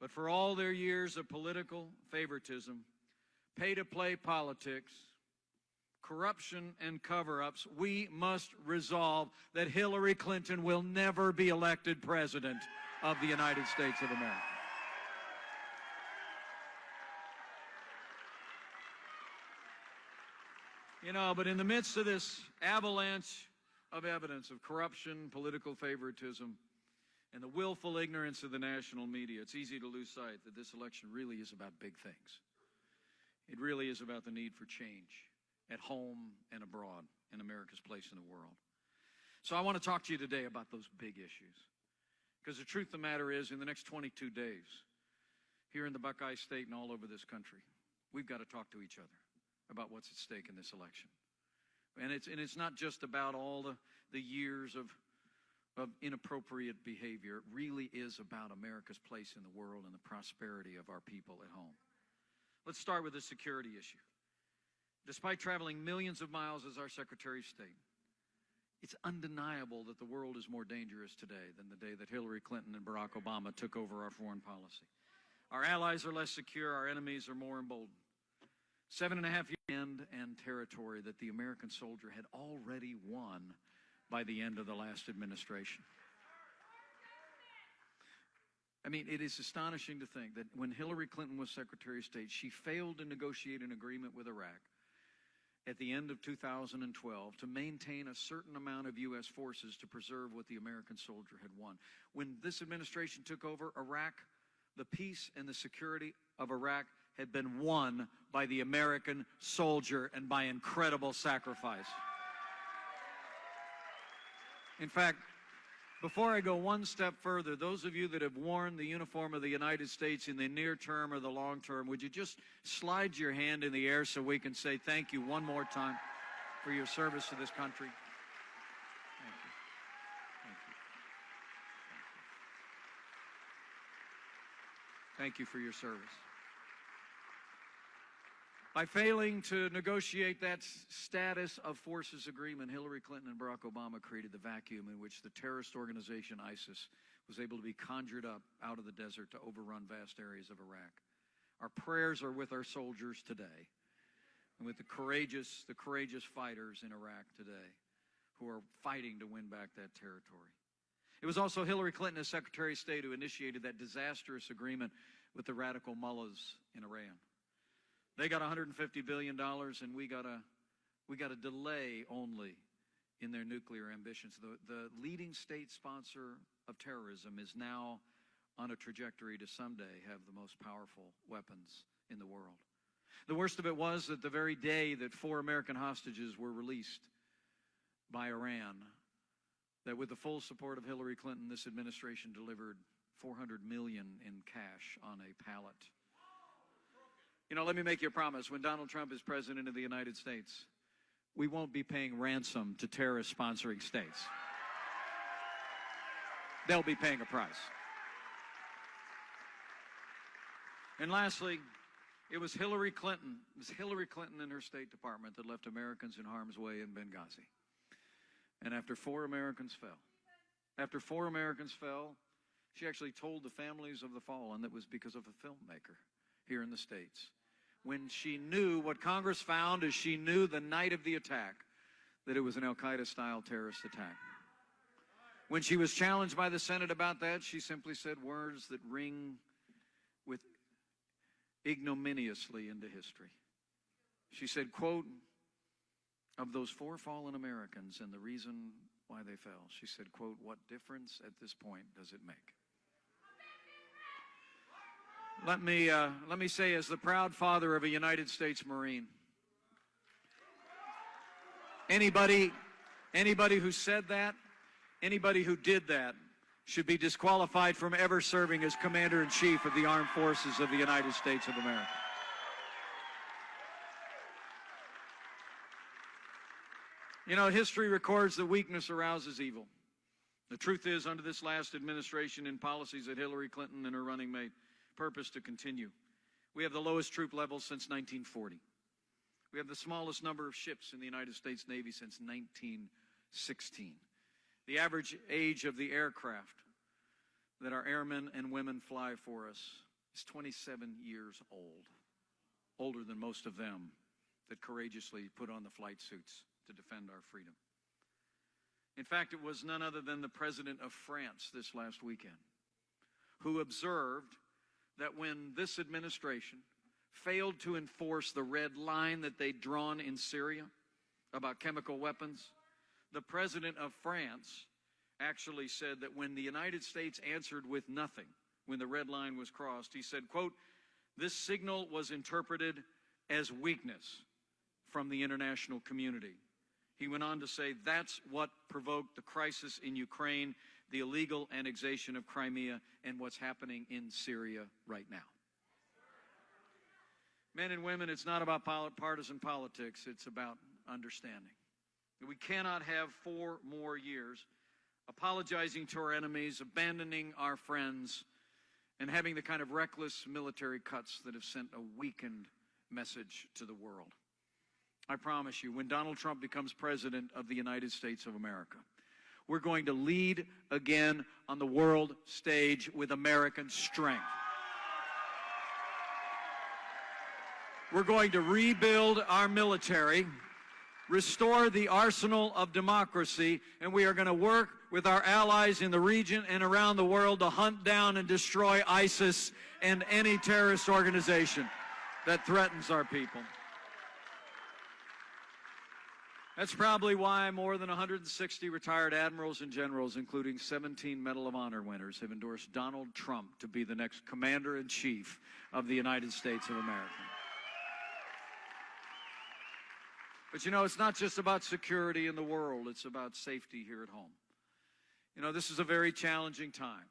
But for all their years of political favoritism, pay-to-play politics, corruption, and cover-ups, we must resolve that Hillary Clinton will never be elected President of the United States of America. You know, but in the midst of this avalanche of evidence of corruption, political favoritism, and the willful ignorance of the national media, it's easy to lose sight that this election really is about big things. It really is about the need for change at home and abroad in America's place in the world. So I want to talk to you today about those big issues. Because the truth of the matter is, in the next 22 days, here in the Buckeye State and all over this country, we've got to talk to each other about what's at stake in this election. And it's not just about all the years of inappropriate behavior. It really is about America's place in the world and the prosperity of our people at home. Let's start with the security issue. Despite traveling millions of miles as our Secretary of State, it's undeniable that the world is more dangerous today than the day that Hillary Clinton and Barack Obama took over our foreign policy. Our allies are less secure, our enemies are more emboldened. 7.5 years and territory that the American soldier had already won by the end of the last administration. I mean, it is astonishing to think that when Hillary Clinton was Secretary of State, she failed to negotiate an agreement with Iraq at the end of 2012 to maintain a certain amount of U.S. forces to preserve what the American soldier had won. When this administration took over Iraq, the peace and the security of Iraq had been won by the American soldier and by incredible sacrifice. In fact, before I go one step further, those of you that have worn the uniform of the United States in the near term or the long term, would you just slide your hand in the air so we can say thank you one more time for your service to this country? Thank you. Thank you. Thank you for your service. By failing to negotiate that status of forces agreement, Hillary Clinton and Barack Obama created the vacuum in which the terrorist organization ISIS was able to be conjured up out of the desert to overrun vast areas of Iraq. Our prayers are with our soldiers today and with the courageous fighters in Iraq today who are fighting to win back that territory. It was also Hillary Clinton as Secretary of State who initiated that disastrous agreement with the radical mullahs in Iran. They got $150 billion, and we got a delay only in their nuclear ambitions. The leading state sponsor of terrorism is now on a trajectory to someday have the most powerful weapons in the world. The worst of it was that the very day that 4 American hostages were released by Iran, that with the full support of Hillary Clinton, this administration delivered $400 million in cash on a pallet. You know, let me make you a promise. When Donald Trump is president of the United States, we won't be paying ransom to terrorist-sponsoring states. They'll be paying a price. And lastly, it was Hillary Clinton and her State Department that left Americans in harm's way in Benghazi. And after 4 Americans fell, she actually told the families of the fallen that it was because of a filmmaker here in the States. When she knew, what Congress found is she knew the night of the attack that it was an Al-Qaeda-style terrorist attack. When she was challenged by the Senate about that, she simply said words that ring with ignominiously into history. She said, quote, of those 4 fallen Americans and the reason why they fell, she said, quote, what difference at this point does it make? Let me say, as the proud father of a United States Marine, anybody who said that, anybody who did that, should be disqualified from ever serving as Commander-in-Chief of the Armed Forces of the United States of America. You know, history records that weakness arouses evil. The truth is, under this last administration and policies that Hillary Clinton and her running mate purpose to continue, we have the lowest troop levels since 1940. We have the smallest number of ships in the United States Navy since 1916. The average age of the aircraft that our airmen and women fly for us is 27 years old, older than most of them that courageously put on the flight suits to defend our freedom. In fact, it was none other than the president of France this last weekend who observed that when this administration failed to enforce the red line that they'd drawn in Syria about chemical weapons, the president of France actually said that when the United States answered with nothing, when the red line was crossed, he said, quote, "This signal was interpreted as weakness from the international community." He went on to say that's what provoked the crisis in Ukraine, the illegal annexation of Crimea, and what's happening in Syria right now. Men and women, it's not about partisan politics, it's about understanding. We cannot have 4 more years apologizing to our enemies, abandoning our friends, and having the kind of reckless military cuts that have sent a weakened message to the world. I promise you, when Donald Trump becomes president of the United States of America, we're going to lead again on the world stage with American strength. We're going to rebuild our military, restore the arsenal of democracy, and we are going to work with our allies in the region and around the world to hunt down and destroy ISIS and any terrorist organization that threatens our people. That's probably why more than 160 retired admirals and generals, including 17 Medal of Honor winners, have endorsed Donald Trump to be the next Commander-in-Chief of the United States of America. But you know, it's not just about security in the world, it's about safety here at home. You know, this is a very challenging time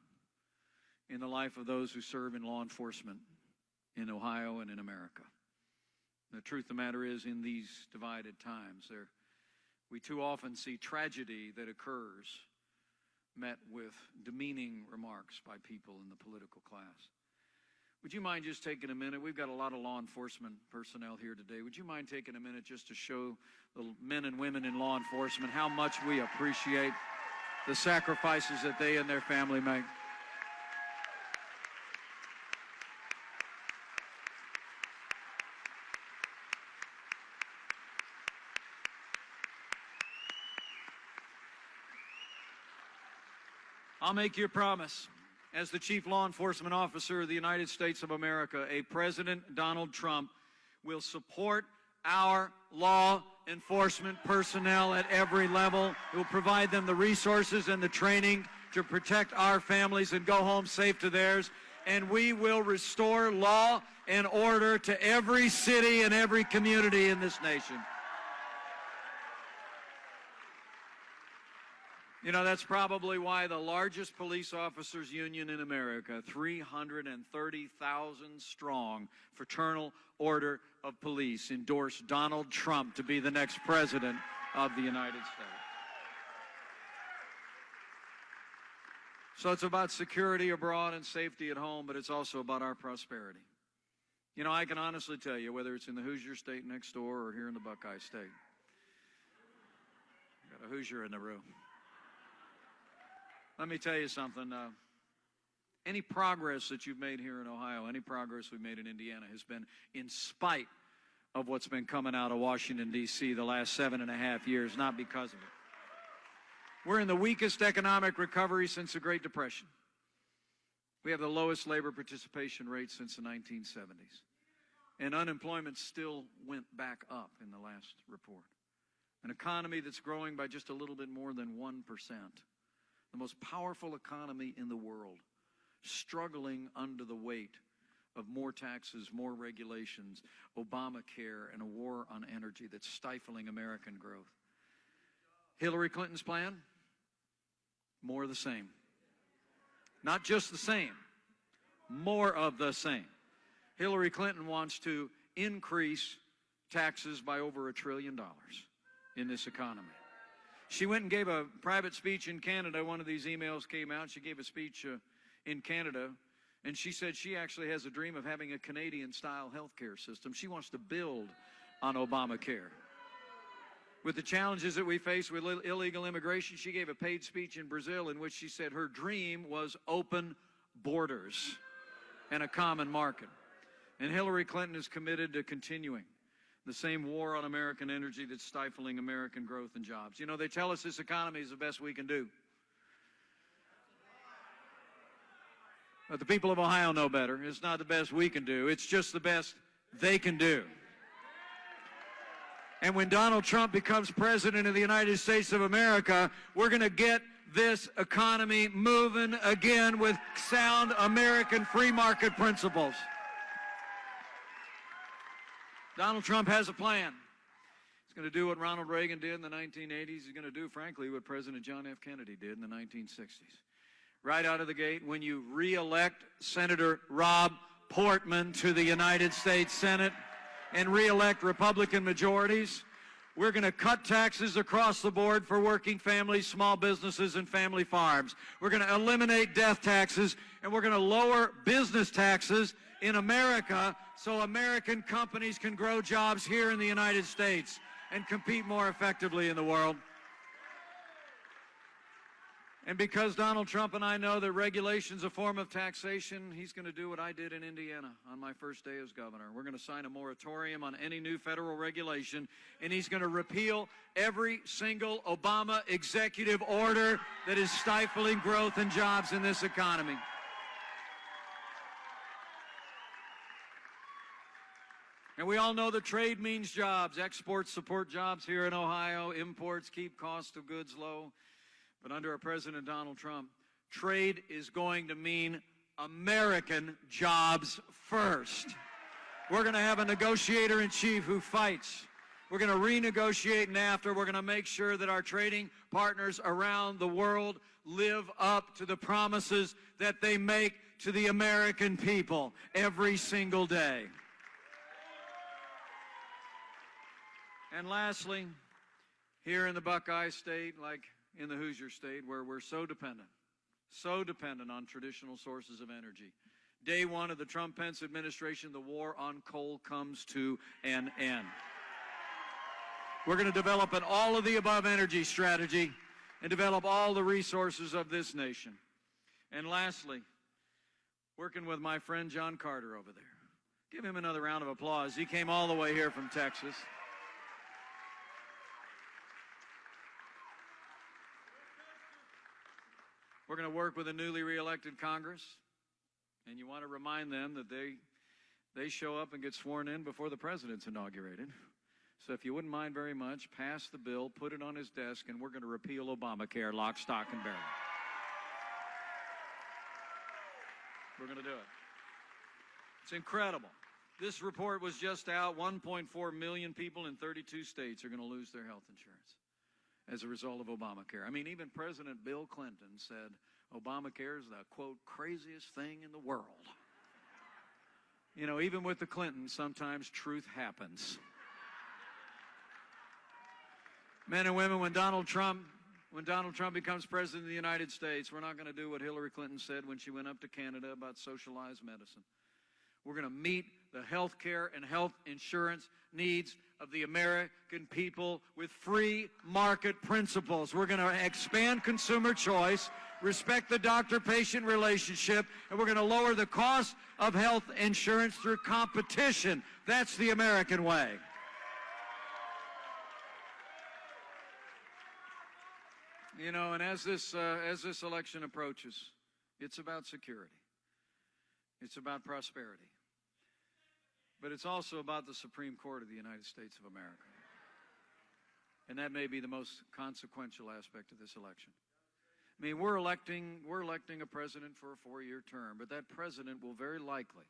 in the life of those who serve in law enforcement in Ohio and in America. The truth of the matter is, in these divided times, we too often see tragedy that occurs met with demeaning remarks by people in the political class. Would you mind just taking a minute? We've got a lot of law enforcement personnel here today. Would you mind taking a minute just to show the men and women in law enforcement how much we appreciate the sacrifices that they and their family make? I'll make you a promise. As the Chief Law Enforcement Officer of the United States of America, President Donald Trump will support our law enforcement personnel at every level. It will provide them the resources and the training to protect our families and go home safe to theirs. And we will restore law and order to every city and every community in this nation. You know, that's probably why the largest police officers union in America, 330,000 strong Fraternal Order of Police, endorsed Donald Trump to be the next president of the United States. So it's about security abroad and safety at home, but it's also about our prosperity. You know, I can honestly tell you, whether it's in the Hoosier State next door or here in the Buckeye State, got a Hoosier in the room. Let me tell you something. Any progress that you've made here in Ohio, any progress we've made in Indiana has been in spite of what's been coming out of Washington, D.C. the last 7.5 years, not because of it. We're in the weakest economic recovery since the Great Depression. We have the lowest labor participation rate since the 1970s. And unemployment still went back up in the last report. An economy that's growing by just a little bit more than 1%. The most powerful economy in the world, struggling under the weight of more taxes, more regulations, Obamacare, and a war on energy that's stifling American growth. Hillary Clinton's plan? More of the same. Not just the same, more of the same. Hillary Clinton wants to increase taxes by over $1 trillion in this economy. She went and gave a private speech in Canada. One of these emails came out. She gave a speech in Canada, and she said she actually has a dream of having a Canadian-style health care system. She wants to build on Obamacare. With the challenges that we face with illegal immigration, she gave a paid speech in Brazil in which she said her dream was open borders. and a common market. And Hillary Clinton is committed to continuing the same war on American energy that's stifling American growth and jobs. You know, they tell us this economy is the best we can do. But the people of Ohio know better. It's not the best we can do. It's just the best they can do. And when Donald Trump becomes president of the United States of America, we're going to get this economy moving again with sound American free market principles. Donald Trump has a plan. He's going to do what Ronald Reagan did in the 1980s. He's going to do, frankly, what President John F. Kennedy did in the 1960s. Right out of the gate, when you re-elect Senator Rob Portman to the United States Senate and re-elect Republican majorities, we're going to cut taxes across the board for working families, small businesses, and family farms. We're going to eliminate death taxes, and we're going to lower business taxes in America so American companies can grow jobs here in the United States and compete more effectively in the world. And because Donald Trump and I know that regulation's a form of taxation, he's going to do what I did in Indiana on my first day as governor. We're going to sign a moratorium on any new federal regulation, and he's going to repeal every single Obama executive order that is stifling growth and jobs in this economy. And we all know that trade means jobs. Exports support jobs here in Ohio. Imports keep cost of goods low. But under our President Donald Trump, trade is going to mean American jobs first. We're going to have a negotiator-in-chief who fights. We're going to renegotiate NAFTA. We're going to make sure that our trading partners around the world live up to the promises that they make to the American people every single day. And lastly, here in the Buckeye State, like in the Hoosier State, where we're so dependent on traditional sources of energy. Day one of the Trump-Pence administration, the war on coal comes to an end. We're going to develop an all-of-the-above energy strategy and develop all the resources of this nation. And lastly, working with my friend John Carter over there. Give him another round of applause. He came all the way here from Texas. We're going to work with a newly re-elected Congress, and you want to remind them that they show up and get sworn in before the president's inaugurated. So if you wouldn't mind very much, pass the bill, put it on his desk, and we're going to repeal Obamacare, lock, stock, and barrel. We're going to do it. It's incredible. This report was just out. 1.4 million people in 32 states are going to lose their health insurance as a result of Obamacare. I mean, even President Bill Clinton said Obamacare is the, quote, craziest thing in the world. You know, even with the Clintons, sometimes truth happens. Men and women, when Donald Trump becomes president of the United States, we're not going to do what Hillary Clinton said when she went up to Canada about socialized medicine. We're going to meet the health care and health insurance needs of the American people with free market principles. We're going to expand consumer choice, respect the doctor-patient relationship, and we're going to lower the cost of health insurance through competition. That's the American way. You know, and as this election approaches, it's about security. It's about prosperity. But it's also about the Supreme Court of the United States of America. And that may be the most consequential aspect of this election. I mean, we're electing a president for a 4-year term, but that president will very likely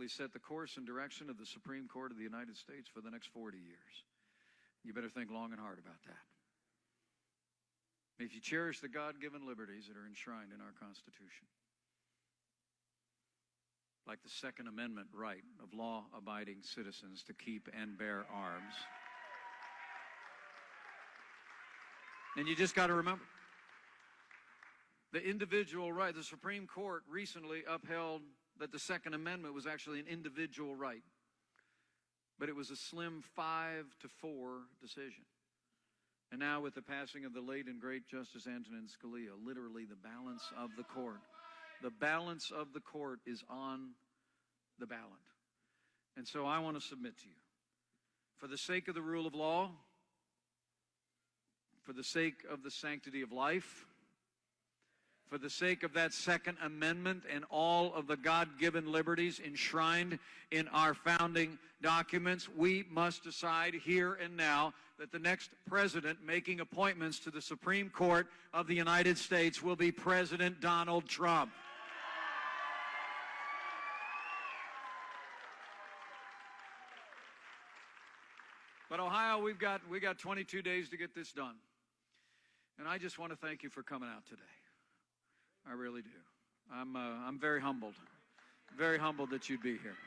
set the course and direction of the Supreme Court of the United States for the next 40 years. You better think long and hard about that. If you cherish the God-given liberties that are enshrined in our Constitution, like the Second Amendment right of law-abiding citizens to keep and bear arms. And you just got to remember, the individual right, the Supreme Court recently upheld that the Second Amendment was actually an individual right. But it was a slim 5-4 decision. And now with the passing of the late and great Justice Antonin Scalia, literally the balance of the court The balance of the court is on the ballot. And so I want to submit to you, for the sake of the rule of law, for the sake of the sanctity of life, for the sake of that Second Amendment and all of the God-given liberties enshrined in our founding documents, we must decide here and now that the next president making appointments to the Supreme Court of the United States will be President Donald Trump. But Ohio, we've got 22 days to get this done. And I just want to thank you for coming out today. I really do. I'm very humbled that you'd be here.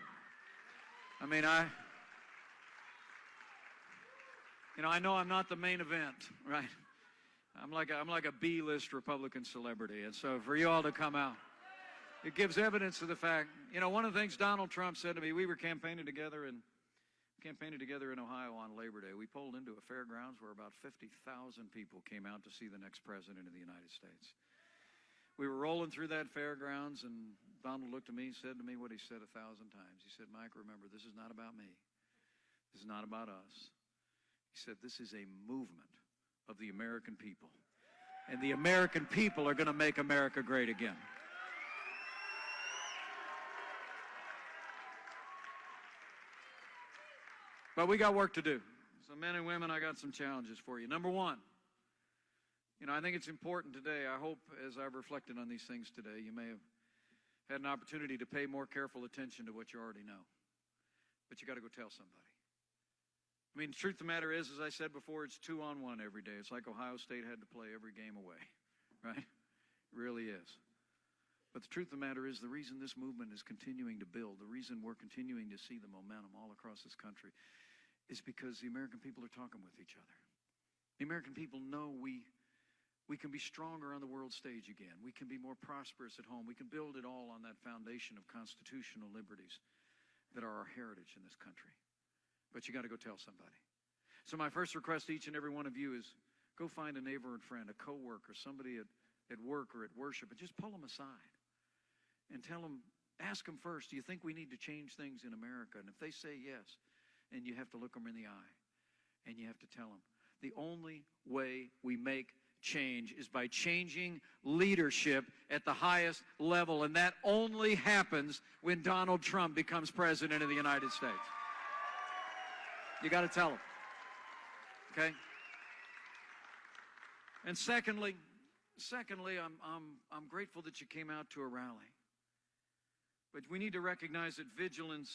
I mean, I know I'm not the main event, right? I'm like a B-list Republican celebrity, and so for you all to come out, it gives evidence of the fact. One of the things Donald Trump said to me, we were campaigning together in Ohio on Labor Day. We pulled into a fairgrounds where about 50,000 people came out to see the next president of the United States. We were rolling through that fairgrounds, and Donald looked at me and said to me what he said 1,000 times. He said, Mike, remember, this is not about me. This is not about us. He said, this is a movement of the American people. And the American people are going to make America great again. But we got work to do. So men and women, I got some challenges for you. Number one, I think it's important today. I hope as I've reflected on these things today, you may have had an opportunity to pay more careful attention to what you already know. But you got to go tell somebody. I mean, the truth of the matter is, as I said before, it's 2-on-1 every day. It's like Ohio State had to play every game away, right? It really is. But the truth of the matter is, the reason this movement is continuing to build, the reason we're continuing to see the momentum all across this country is because the American people are talking with each other. The American people know we can be stronger on the world stage again. We can be more prosperous at home. We can build it all on that foundation of constitutional liberties that are our heritage in this country. But you got to go tell somebody. So my first request to each and every one of you is go find a neighbor and friend, a coworker, somebody at work or at worship, and just pull them aside and tell them, ask them first, do you think we need to change things in America? And if they say yes, and you have to look them in the eye and you have to tell them, the only way we make change is by changing leadership at the highest level, and that only happens when Donald Trump becomes president of the United States. You got to tell them, okay? And secondly, I'm grateful that you came out to a rally, but we need to recognize that vigilance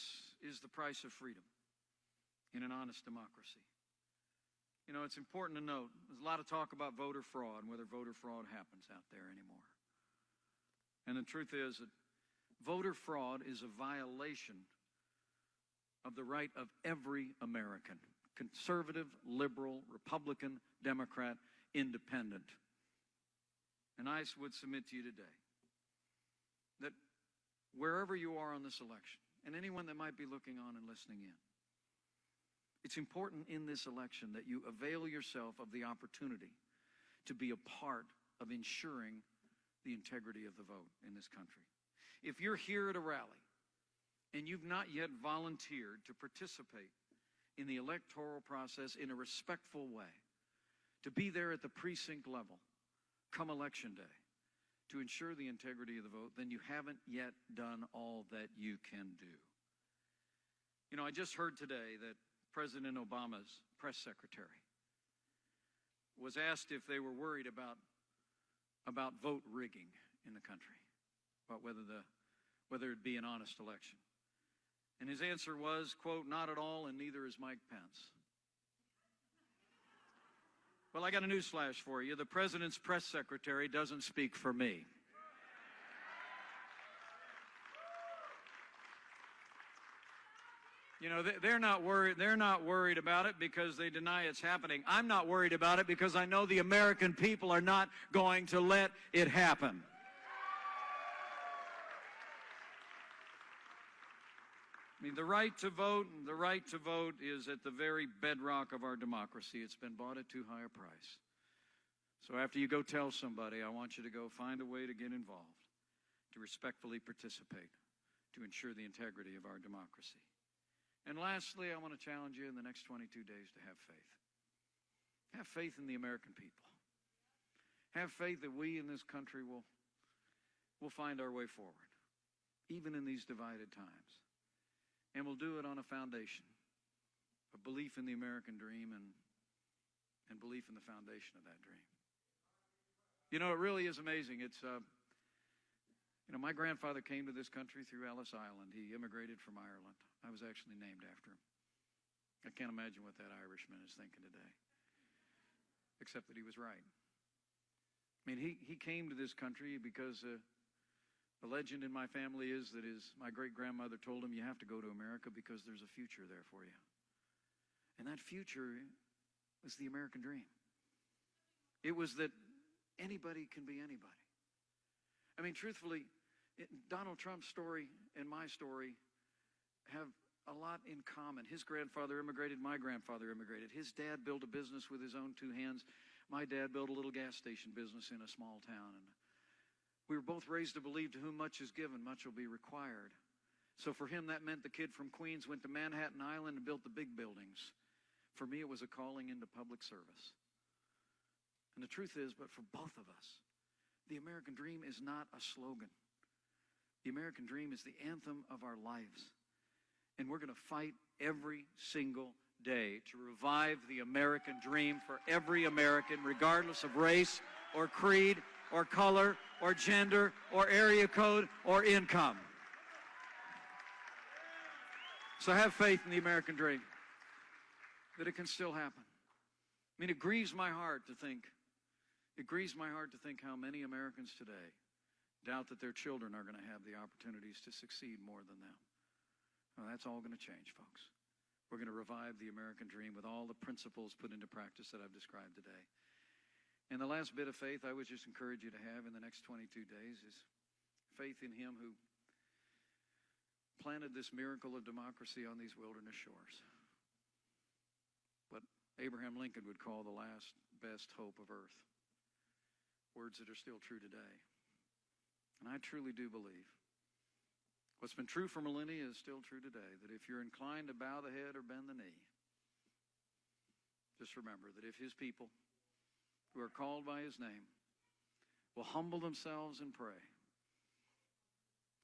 is the price of freedom in an honest democracy. It's important to note, there's a lot of talk about voter fraud and whether voter fraud happens out there anymore. And the truth is that voter fraud is a violation of the right of every American, conservative, liberal, Republican, Democrat, independent. And I would submit to you today that wherever you are on this election, and anyone that might be looking on and listening in, it's important in this election that you avail yourself of the opportunity to be a part of ensuring the integrity of the vote in this country. If you're here at a rally and you've not yet volunteered to participate in the electoral process in a respectful way, to be there at the precinct level come election day to ensure the integrity of the vote, then you haven't yet done all that you can do. I just heard today that President Obama's press secretary was asked if they were worried about vote rigging in the country, about whether it'd be an honest election. And his answer was, quote, not at all, and neither is Mike Pence. Well, I got a news flash for you. The president's press secretary doesn't speak for me. They're not worried about it because they deny it's happening. I'm not worried about it because I know the American people are not going to let it happen. I mean, the right to vote is at the very bedrock of our democracy. It's been bought at too high a price. So after you go tell somebody, I want you to go find a way to get involved. to respectfully participate, to ensure the integrity of our democracy. And lastly, I want to challenge you in the next 22 days to have faith. Have faith in the American people. Have faith that we in this country will find our way forward, even in these divided times. And we'll do it on a foundation of belief in the American dream and belief in the foundation of that dream. You know, it really is amazing. It's, my grandfather came to this country through Ellis Island. He immigrated from Ireland. I was actually named after him. I can't imagine what that Irishman is thinking today, except that he was right. I mean, he came to this country because the legend in my family is that my great-grandmother told him, you have to go to America because there's a future there for you. And that future was the American dream. It was that anybody can be anybody. I mean, truthfully, Donald Trump's story and my story have a lot in common. His grandfather immigrated, my grandfather immigrated. His dad built a business with his own two hands. My dad built a little gas station business in a small town. And we were both raised to believe to whom much is given, much will be required. So for him, that meant the kid from Queens went to Manhattan Island and built the big buildings. For me, it was a calling into public service. And the truth is, but for both of us, the American dream is not a slogan. The American dream is the anthem of our lives. And we're going to fight every single day to revive the American dream for every American, regardless of race or creed or color or gender or area code or income. So have faith in the American dream, that it can still happen. I mean, it grieves my heart to think how many Americans today doubt that their children are going to have the opportunities to succeed more than them. Well, that's all going to change, folks. We're going to revive the American dream with all the principles put into practice that I've described today. And the last bit of faith I would just encourage you to have in the next 22 days is faith in him who planted this miracle of democracy on these wilderness shores. What Abraham Lincoln would call the last best hope of earth. Words that are still true today. And I truly do believe what's been true for millennia is still true today, that if you're inclined to bow the head or bend the knee, just remember that if his people who are called by his name will humble themselves and pray,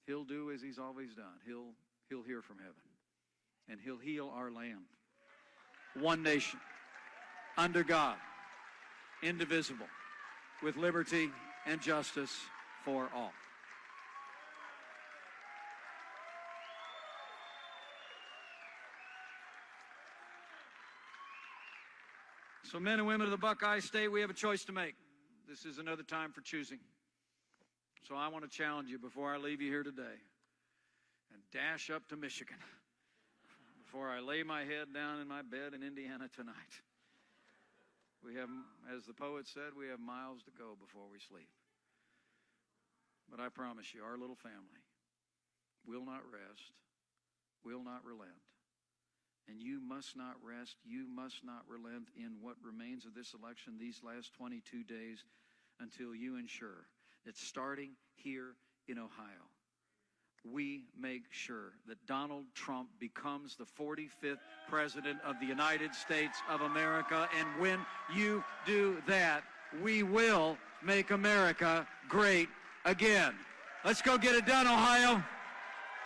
he'll do as he's always done. He'll hear from heaven, and he'll heal our land. One nation, under God, indivisible, with liberty and justice for all. So men and women of the Buckeye State, we have a choice to make. This is another time for choosing. So I want to challenge you before I leave you here today and dash up to Michigan before I lay my head down in my bed in Indiana tonight. We have, as the poet said, we have miles to go before we sleep. But I promise you, our little family will not rest, will not relent. And you must not rest, you must not relent in what remains of this election these last 22 days until you ensure that starting here in Ohio, we make sure that Donald Trump becomes the 45th President of the United States of America. And when you do that, we will make America great again. Let's go get it done, Ohio.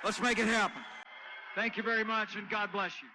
Let's make it happen. Thank you very much, and God bless you.